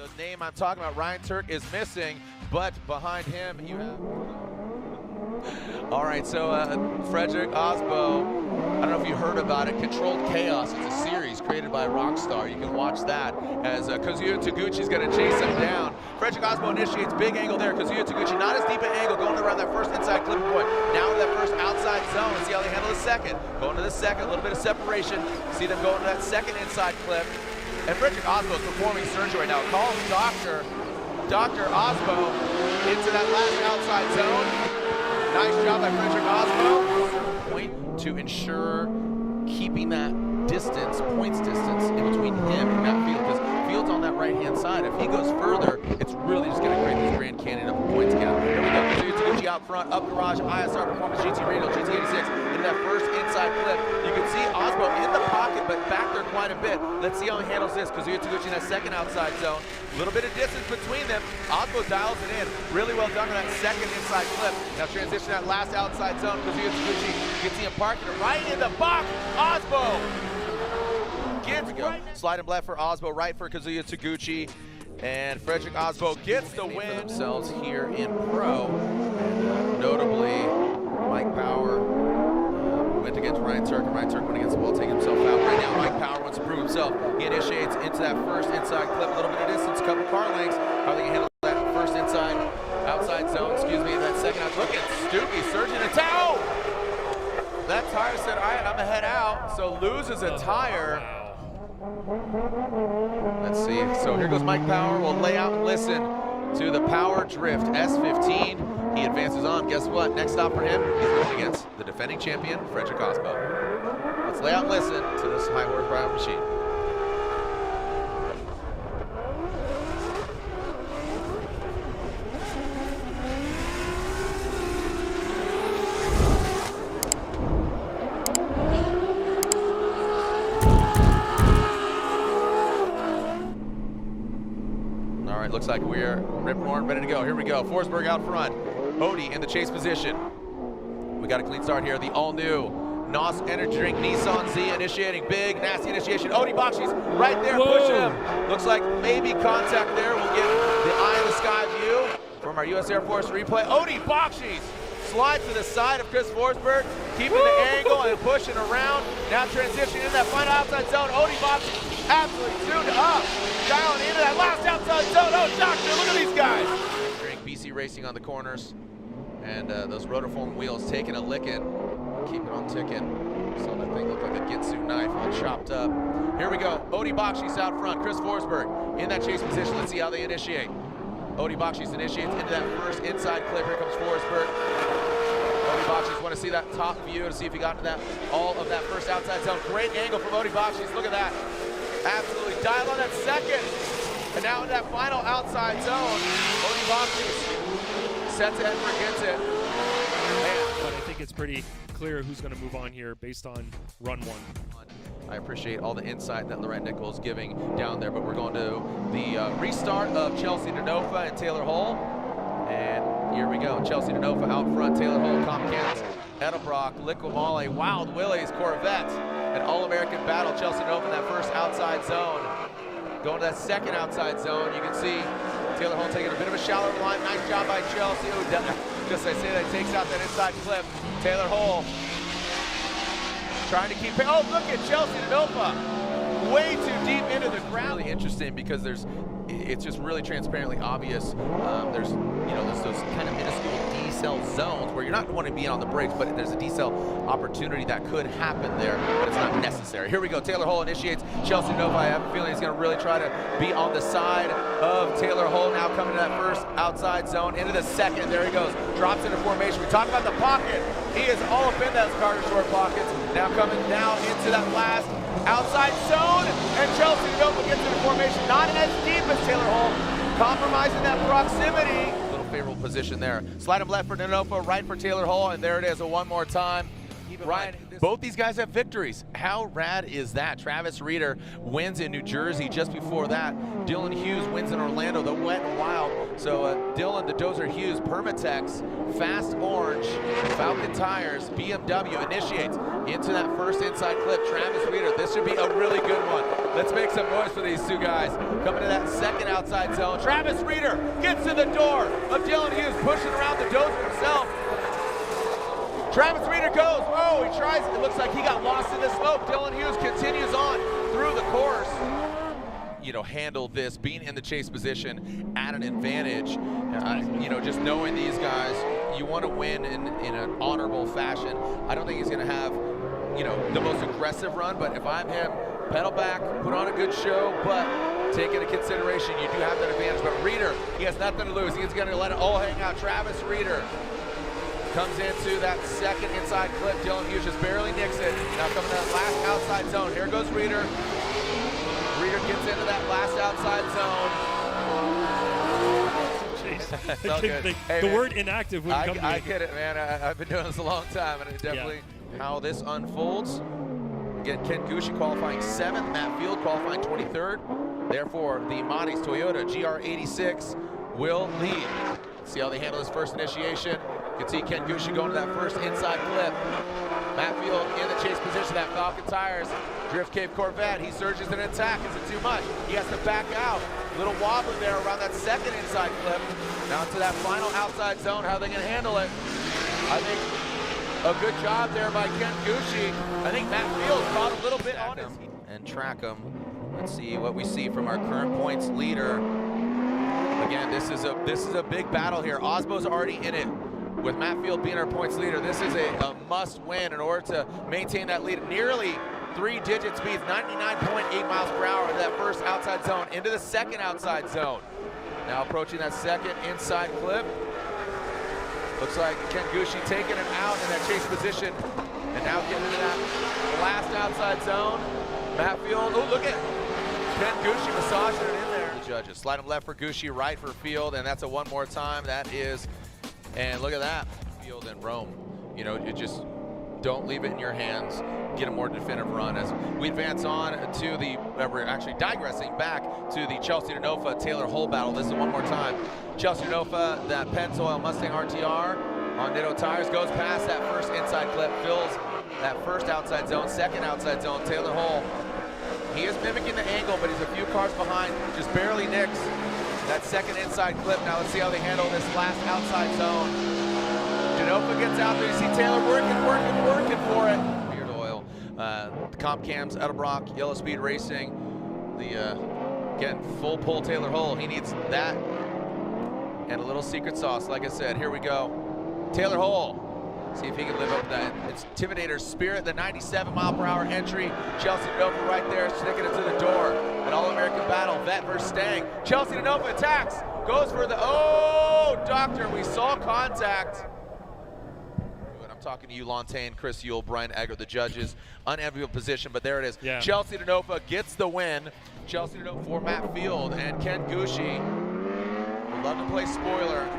The name I'm talking about, Ryan Turk, is missing, but behind him you have... All right, so Frederick Osbo, I don't know if you heard about it, Controlled Chaos. It's a series created by Rockstar. You can watch that as Kazuya Taguchi's going to chase him down. Frederick Osbo initiates big angle there. Kazuya Taguchi not as deep an angle, going around that first inside clipping point. Now to that first outside zone. Let's see how they handle the second. Going to the second, a little bit of separation. See them going to that second inside clip. And Frederick Osbo is performing surgery right now. Calls Dr. Osbo into that last outside zone. Nice job by Frederick Osbo. Point to ensure keeping that distance, points distance, in between him and that field, because Field's on that right-hand side. If he goes further, it's really just going to create this Grand Canyon of a points gap. Here we go, Kazuya Taguchi out front, up garage, ISR Performance, GT Radio, GT86, into that first inside clip. You can see Osbo in the pocket, but back there quite a bit. Let's see how he handles this. Kazuya Taguchi in that second outside zone. A little bit of distance between them. Osbo dials it in. Really well done on that second inside clip. Now transition that last outside zone. Kazuya Taguchi, you can see him parking it right in the box. Osbo gets right. Slide him left for Osbo, right for Kazuya Taguchi. And Frederick Osbo gets the win for themselves here in pro. And, notably, Mike Power went against Ryan Turk, and Ryan Turk went against the wall, taking himself out. Right now, Mike Power wants to prove himself. He initiates into that first inside clip, a little bit of distance, a couple car lengths. How they can handle that first outside zone, excuse me, that second out. Look at Stupy surging a towel. That tire said, all right, I'm gonna head out, so loses a tire. Let's see, so here goes Mike Power. We'll lay out and listen to the Power Drift S15. He advances on. Guess what? Next stop for him, he's going against the defending champion, Frederick Osbo. Let's lay out and listen to this high horsepower machine. All right, looks like we're rip roaring, ready to go. Here we go. Forsberg out front. Odie in the chase position. We got a clean start here. The all-new NOS Energy Drink Nissan Z initiating. Big, nasty initiation. Odie Bakshi's right there, pushing him. Looks like maybe contact there. We'll get the eye in the sky view from our U.S. Air Force replay. Odie Bakshi's slides to the side of Chris Forsberg, keeping the angle and pushing around. Now transitioning in that final outside zone. Odie Bakshi absolutely tuned up. Dialing into that last outside zone. Oh, doctor, look at these guys. BC Racing on the corners, and those rotoform wheels taking a licking. Keep it on ticking. So that thing looked like a Ginsu knife all chopped up. Here we go. Odie Bakshi's out front. Chris Forsberg in that chase position. Let's see how they initiate. Odie Bakshi's initiates into that first inside clip. Here comes Forsberg. Odie Bakshi's want to see that top view to see if he got to that all of that first outside zone. Great angle from Odie Bakshi's. Look at that. Absolutely dialed on that second. And now in that final outside zone, Odie Bakshi's sets it and forgets it. But I think it's pretty clear who's going to move on here based on run one. I appreciate all the insight that Laurent Nichols giving down there, but we're going to the restart of Chelsea Denofa and Taylor Hall. And here we go. Chelsea Denofa out front, Taylor Hall, Comcast, Edelbrock, Liquid Molly, Wild Willie's, Corvette, an All-American battle. Chelsea Denofa in that first outside zone. Going to that second outside zone, you can see Taylor Hall taking a bit of a shallower line. Nice job by Chelsea. Oh, just I say that, takes out that inside clip. Taylor Hall trying to keep. Oh, look at Chelsea Denofa, way too deep into the ground. Really interesting because it's just really transparently obvious. There's those kind of minuscule decel zones where you're not wanting to be on the brakes, but there's a decel opportunity that could happen there, but it's not necessary. Here we go. Taylor Hall initiates. Chelsea Denofa, I have a feeling he's going to really try to be on the side of Taylor Hall. Now coming to that first outside zone, into the second. There he goes. Drops into formation. We talk about the pocket. He is all up in those Carter short pockets. Now coming down into that last outside zone, and Chelsea Denofa gets into formation. Not as deep as Taylor Hall, compromising that proximity. Little favorable position there. Slide him left for Denofa, right for Taylor Hall, and there it is, one more time. Ryan, both these guys have victories. How rad is that? Travis Reeder wins in New Jersey. Just before that, Dylan Hughes wins in Orlando, the Wet and Wild. So Dylan, the Dozer Hughes, Permatex, Fast Orange, Falcon Tires, BMW initiates into that first inside clip. Travis Reeder, this should be a really good one. Let's make some noise for these two guys. Coming to that second outside zone. Travis Reeder gets to the door of Dylan Hughes, pushing around the dozer himself. Travis Reeder goes. Oh, he tries. It looks like he got lost in the smoke. Dylan Hughes continues on through the course. Handle this, being in the chase position at an advantage. Just knowing these guys, you want to win in an honorable fashion. I don't think he's going to have, the most aggressive run, but if I'm him, pedal back, put on a good show, but take into consideration you do have that advantage. But Reeder, he has nothing to lose. He's going to let it all hang out. Travis Reeder comes into that second inside clip. Dylan Hughes just barely nicks it. Now coming to that last outside zone. Here goes Reeder. Reeder gets into that last outside zone. The word inactive would come to me. I get it, man. I've been doing this a long time, and it definitely how this unfolds. Again, Ken Gucci qualifying 7th, Matt Field qualifying 23rd. Therefore, the Monty's Toyota GR86 will lead. See how they handle this first initiation. You can see Ken Gucci going to that first inside clip. Matt Field in the chase position, that Falcon Tires Drift Cave Corvette. He surges in attack. Is it too much? He has to back out. Little wobbler there around that second inside clip. Now to that final outside zone. How are they going to handle it? I think a good job there by Ken Gucci. I think Matt Field caught a little bit on him and track him. Let's see what we see from our current points leader. Again, this is a big battle here. Osbo's already in it. With Matt Field being our points leader, this is a must-win in order to maintain that lead. Nearly 3-digit speeds, 99.8 miles per hour into that first outside zone, into the second outside zone. Now approaching that second inside clip. Looks like Ken Gucci taking him out in that chase position, and now getting into that last outside zone. Matt Field, oh, look at Ken Gucci massaging it in there. The judges slide him left for Gucci, right for Field, and that's a one more time. That is. And look at that, Field and Rome. You just don't leave it in your hands. Get a more definitive run as we advance on to the, we're actually digressing back to the Chelsea Denofa Taylor Hull battle. This is one more time. Chelsea Denofa, that Pennzoil Mustang RTR on Ditto tires, goes past that first inside clip, fills that first outside zone, second outside zone. Taylor Hull, he is mimicking the angle, but he's a few cars behind, just barely nicks that second inside clip. Now let's see how they handle this last outside zone. Denofa gets out there. You see Taylor working for it. Beard oil. The comp cams, Edelbrock, Yellow Speed Racing. Again, full pull Taylor Hull. He needs that and a little secret sauce. Like I said, here we go. Taylor Hull. See if he can live up to that Intimidator spirit, the 97-mile-per-hour entry. Chelsea Denofa right there, sticking it to the door. An All-American battle, Vet versus Stang. Chelsea Denofa attacks, goes for the, doctor, we saw contact. I'm talking to you, Lontaine, Chris Yule, Brian Egger, the judges. Unenviable position, but there it is. Yeah. Chelsea Denofa gets the win. Chelsea Denofa for Matt Field and Ken Gucci. Would love to play spoiler.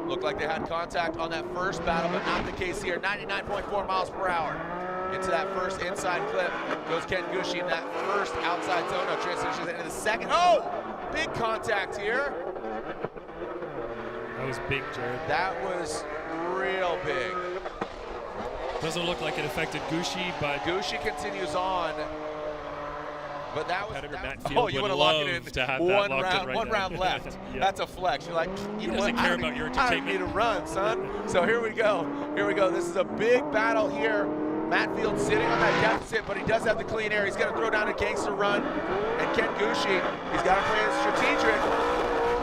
Looked like they had contact on that first battle, but not the case here. 99.4 miles per hour. Into that first inside clip goes Ken Gucci in that first outside zone. Now transitions into the second. Oh, big contact here. That was big, Jared. That was real big. Doesn't look like it affected Gucci, but Gucci continues on. But that was Matt Field you want to lock it in to have one that round, right one now. round left. Yeah. That's a flex. You're like, you know what? Care about your I don't need to run, son. So here we go. Here we go. This is a big battle here. Matt Field sitting on that deficit, but he does have the clean air. He's going to throw down a gangster run. And Ken Gucci, he's got to play it strategic.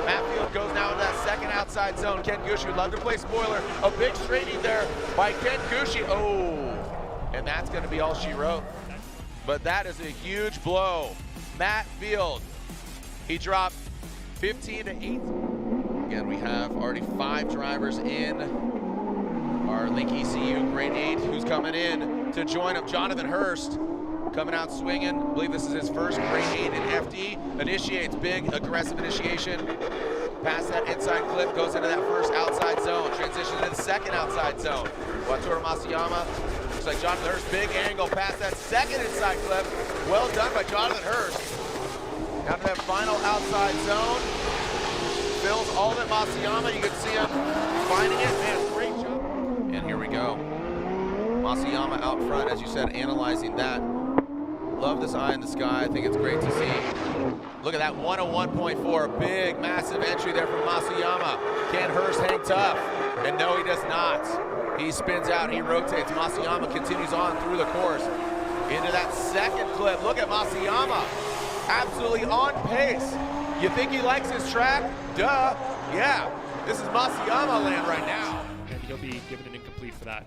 Matt Field goes now into that second outside zone. Ken Gucci would love to play spoiler. A big straightening there by Ken Gucci. Oh, and that's going to be all she wrote. But that is a huge blow. Matt Field, he dropped 15 to 8. Again, we have already 5 drivers in our Link ECU Grade 8. Who's coming in to join him? Jonathan Hurst coming out swinging. I believe this is his first Grade 8 in FD. Initiates, big aggressive initiation. Past that inside clip, goes into that first outside zone. Transitions into the second outside zone. Wataru Masayama. Looks like Jonathan Hurst, big angle past that second inside clip. Well done by Jonathan Hurst. Down to that final outside zone. Fills all of it, Masayama. You can see him finding it. Man, great job. And here we go. Masayama out front, as you said, analyzing that Love this eye in the sky. I think it's great to see. Look at that 101.4. Big, massive entry there from Masayama. Can Hurst hang tough? And no, he does not. He spins out, he rotates. Masayama continues on through the course. Into that second clip. Look at Masayama. Absolutely on pace. You think he likes his track? Duh. Yeah. This is Masayama land right now. And he'll be given an incomplete for that.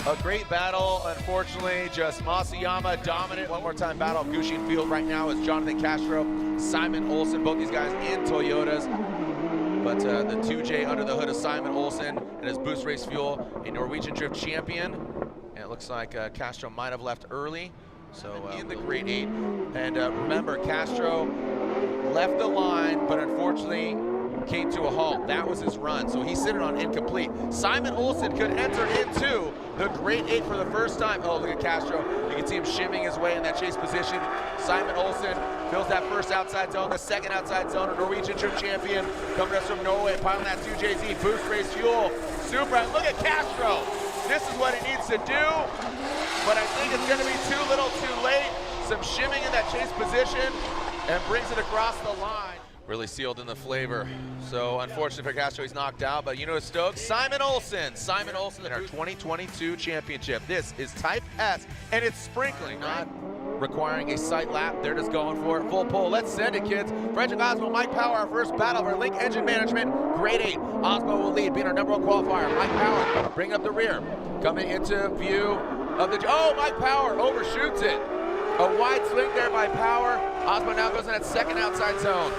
A great battle, unfortunately, just Masayama dominant. One more time battle of Gucci and Field right now is Jonathan Castro, Simon Olsen, both these guys in Toyotas. But the 2J under the hood of Simon Olsen and his Boost Race Fuel, a Norwegian Drift champion. And it looks like Castro might have left early. So in the grade 8. And remember, Castro left the line, but unfortunately came to a halt. That was his run, so he's sitting on incomplete. Simon Olsen could enter into the grade 8 for the first time. Oh, look at Castro. You can see him shimming his way in that chase position. Simon Olsen fills that first outside zone, the second outside zone, a Norwegian Trip champion coming to us from Norway, piling that 2JZ Boost Race Fuel. Super, and look at Castro. This is what he needs to do, but I think it's gonna be too little too late. Some shimming in that chase position and brings it across the line. Really sealed in the flavor. So unfortunately for Castro, he's knocked out, but you know who's stoked? Simon Olsen. Simon Olsen in our 2022 championship. This is Type S, and it's sprinkling, not requiring a sight lap. They're just going for it. Full pull. Let's send it, kids. Frederick Osmo, Mike Power, our first battle for Link Engine Management. Grade 8. Osmo will lead, being our #1 qualifier. Mike Power bring up the rear. Coming into view of the... Oh, Mike Power overshoots it. A wide swing there by Power. Osmo now goes in that second outside zone.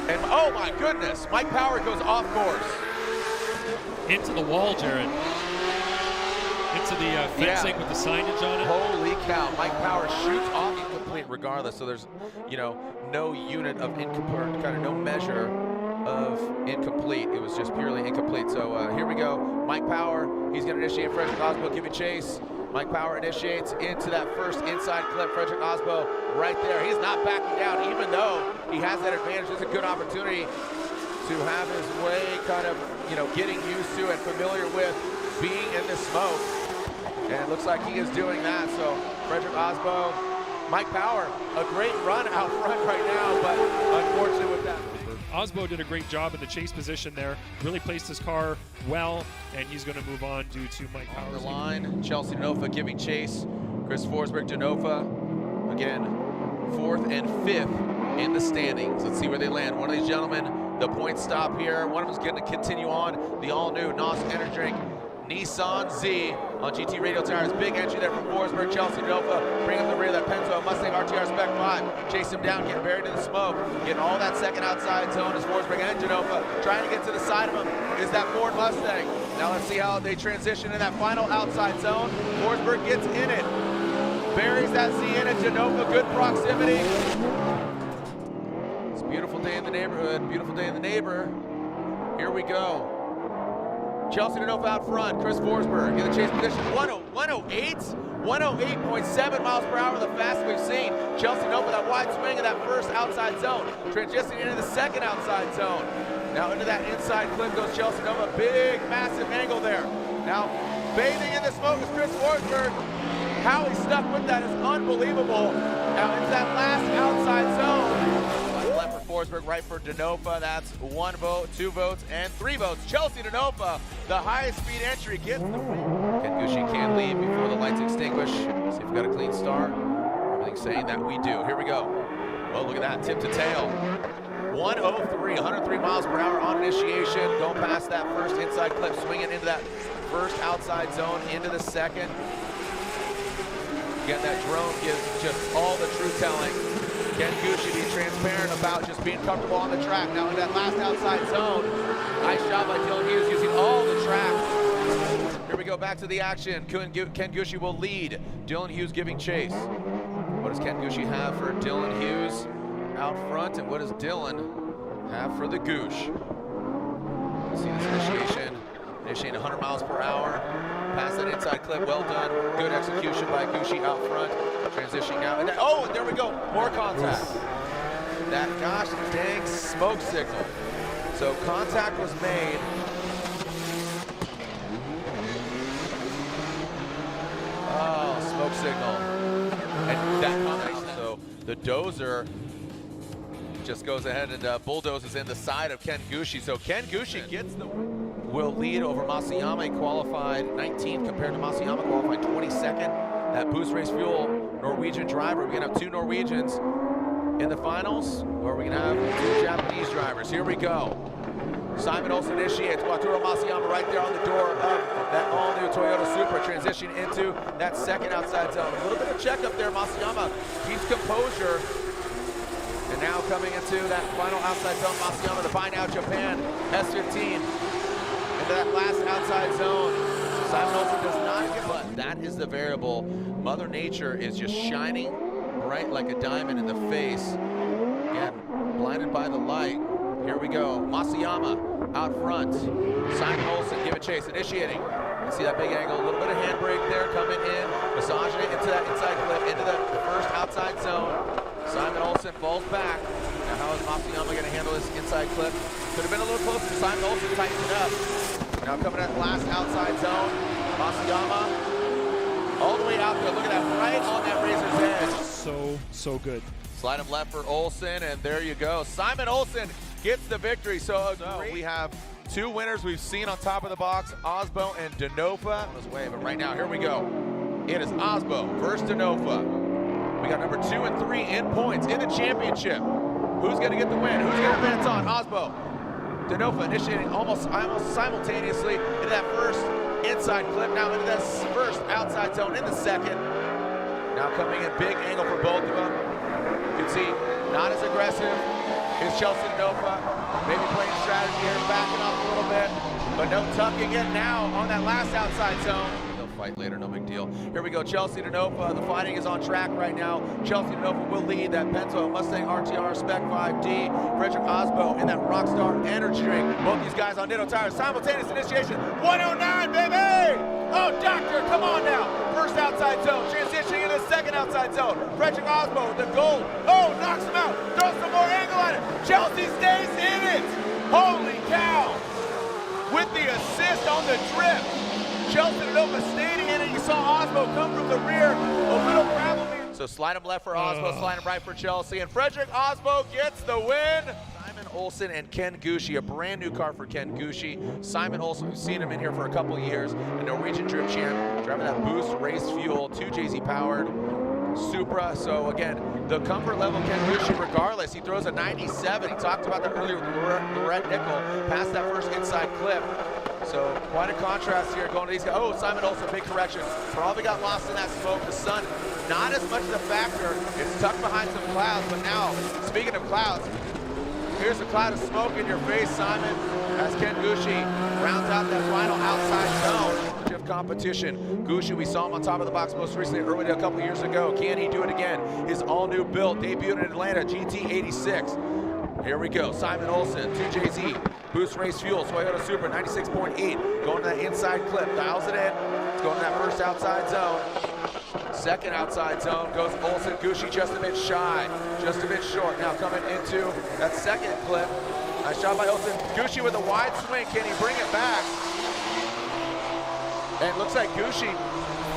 And oh my goodness, Mike Power goes off course. Into the wall, Jared. Into the fencing with the signage on it. Holy cow, Mike Power shoots off incomplete regardless, so there's, you know, no unit of incomplete, kind of no measure of incomplete. It was just purely incomplete. So here we go. Mike Power, he's going to initiate Frederick Osbo giving chase. Mike Power initiates into that first inside clip. Frederick Osbo right there. He's not backing down, even though he has that advantage. It's a good opportunity to have his way kind of, you know, getting used to and familiar with being in the smoke. And it looks like he is doing that. So Frederick Osbo, Mike Power, a great run out front right now, but unfortunately with that. Osbo did a great job in the chase position there, really placed his car well, and he's going to move on due to Mike Power. On the line, Chelsea Denofa giving chase. Chris Forsberg, Denofa, again, 4th and 5th in the standings. Let's see where they land. One of these gentlemen, the point stop here. One of them is going to continue on the all-new NOS Energy Drink Nissan Z on GT Radial tires. Big entry there from Forsberg. Chelsea Denofa bring up the rear of that Penzo Mustang RTR Spec 5. Chase him down, getting buried in the smoke. Getting all that second outside zone as Forsberg and Denofa trying to get to the side of him is that Ford Mustang. Now let's see how they transition in that final outside zone. Forsberg gets in it. Buries that Z in it. Denofa, good proximity. It's a beautiful day in the neighborhood. Beautiful day in the neighbor. Here we go. Chelsea Denofa out front. Chris Forsberg in the chase position. 108? 108.7 miles per hour, the fastest we've seen. Chelsea Denofa, that wide swing in that first outside zone. Transitioning into the second outside zone. Now into that inside clip goes Chelsea Denofa. Big, massive angle there. Now, bathing in the smoke is Chris Forsberg. How he stuck with that is unbelievable. Now into that last outside zone. Left for Forsberg, right for Denofa. That's 1 vote, 2 votes, and 3 votes. Chelsea Denofa, the highest speed entry, gets the win. Ken Gucci can't leave before the lights extinguish. See if we've got a clean start. Everything's saying that we do. Here we go. Oh, look at that, tip to tail. 103, 103 miles per hour on initiation. Going past that first inside clip, swinging into that first outside zone, into the second. Again, that drone gives just all the true telling. Ken Gucci being transparent about just being comfortable on the track. Now in that last outside zone, nice job by Dylan Hughes using all the track. Here we go, back to the action. Ken Gucci will lead. Dylan Hughes giving chase. What does Ken Gucci have for Dylan Hughes out front, and what does Dylan have for the Goosh? Let's see this initiation. Initiating 100 miles per hour. Past that inside clip, well done. Good execution by Gucci out front. Transitioning out. And oh, and there we go. More contact. That gosh dang smoke signal. So contact was made. Oh, smoke signal. And that combination, so the dozer just goes ahead and bulldozes in the side of Ken Gushi. So Ken Gushi gets the will lead over Masayama. He qualified 19th compared to Masayama, qualified 22nd. That Boost Race Fuel Norwegian driver. We're gonna have 2 Norwegians in the finals, or we're gonna have 2 Japanese drivers. Here we go. Simon Olsen initiates. Wataru Masayama right there on the door of that all-new Toyota Supra, transitioning into that second outside zone. A little bit of checkup there. Masayama keeps composure. And now coming into that final outside zone, Masayama to Buy Now Japan S15 into that last outside zone. Simon Olsen does not get, but that is the variable. Mother Nature is just shining bright like a diamond in the face. Again, blinded by the light. Here we go. Masayama out front. Simon Olsen giving chase, initiating. You see that big angle, a little bit of handbrake there coming in, massaging it into that inside clip, into the first outside zone. Simon Olsen falls back. Now how is Masayama going to handle this inside clip? Could have been a little closer. Simon Olsen tightens it up. Now coming at the last outside zone. Masayama all the way out there. Look at that, right on that razor's edge. So good. Slide him left for Olsen, and there you go. Simon Olsen gets the victory. So we have 2 winners we've seen on top of the box, Osbo and Denofa. But right now, here we go. It is Osbo versus Denofa. We got number 2 and 3 in points in the championship. Who's going to get the win? Who's going to advance on? Osbo. Denofa initiating almost simultaneously into that first inside clip, now into that first outside zone in the second. Now coming in big angle for both of them. You can see not as aggressive is Chelsea Denofa. Maybe playing strategy here, backing off a little bit, but no tucking it now on that last outside zone. Fight later, no big deal. Here we go, Chelsea Denofa. The fighting is on track right now. Chelsea Denofa will lead that Penzo Mustang RTR Spec 5D. Frederick Osbo in that Rockstar energy drink. Both these guys on Nitto tires. Simultaneous initiation. 109, baby! Oh, doctor, come on now. First outside zone, transitioning into the second outside zone. Frederick Osbo with the gold. Oh, knocks him out. Throws some more angle at it. Chelsea stays in it. Holy cow! With the assist on the drift. Chelsea Denofa staying in it. You saw Osbo come from the rear. A little gravel. So slide him left for Osbo, slide him right for Chelsea. And Frederick Osbo gets the win. Simon Olsen and Ken Gushi, a brand new car for Ken Gushi. Simon Olsen, we've seen him in here for a couple years. A Norwegian Drift champ, driving that Boost Race Fuel, 2JZ powered Supra. So again, the comfort level Ken Gushi, regardless, he throws a 97. He talked about that earlier with Lorette Nickel, past that first inside clip. So quite a contrast here going to these guys. Oh, Simon Olsen, big correction. Probably got lost in that smoke. The sun, not as much of a factor. It's tucked behind some clouds, but now, speaking of clouds, here's a cloud of smoke in your face, Simon, as Ken Gushi rounds out that final outside zone of competition. Gushi, we saw him on top of the box most recently, earlier a couple years ago. Can he do it again? His all-new build, debuted in Atlanta, GT86. Here we go, Simon Olsen, 2JZ, Boost Race Fuel, Toyota Supra, 96.8, going to that inside clip, dials it in, it's going to that first outside zone. Second outside zone goes Olsen. Gushi just a bit shy, just a bit short. Now coming into that second clip, nice shot by Olsen. Gushi with a wide swing, can he bring it back? And it looks like Gushi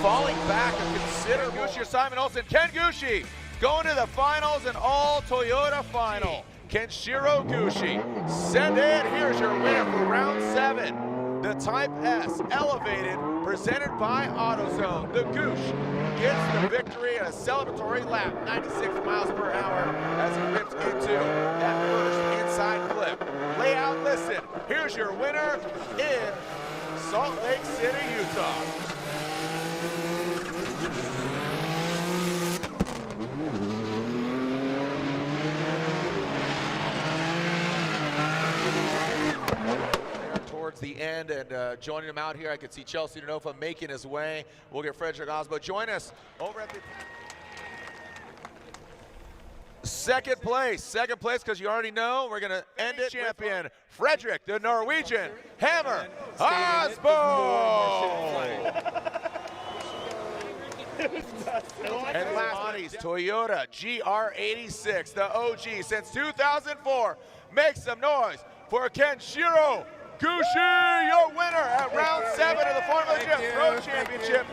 falling back a considerable. Gushi or Simon Olsen, Ken Gushi going to the finals, an all Toyota final. Kenshiro Gushi, send it. Here's your winner for round 7. The Type S Elevated, presented by AutoZone. The Goosh gets the victory in a celebratory lap, 96 miles per hour, as he rips into that first inside clip. Lay out, listen. Here's your winner in Salt Lake City, Utah. Towards the end, and joining him out here, I could see Chelsea Denofa making his way. We'll get Frederick Osbo. Join us over at the second place, because you already know we're going to end it. Champion Frederick, the Norwegian Hammer Osbo. And last bodies, Toyota GR86, the OG since 2004. Make some noise for Kenshiro Gushi, your winner at round 7 of the Formula Jet Pro Championship.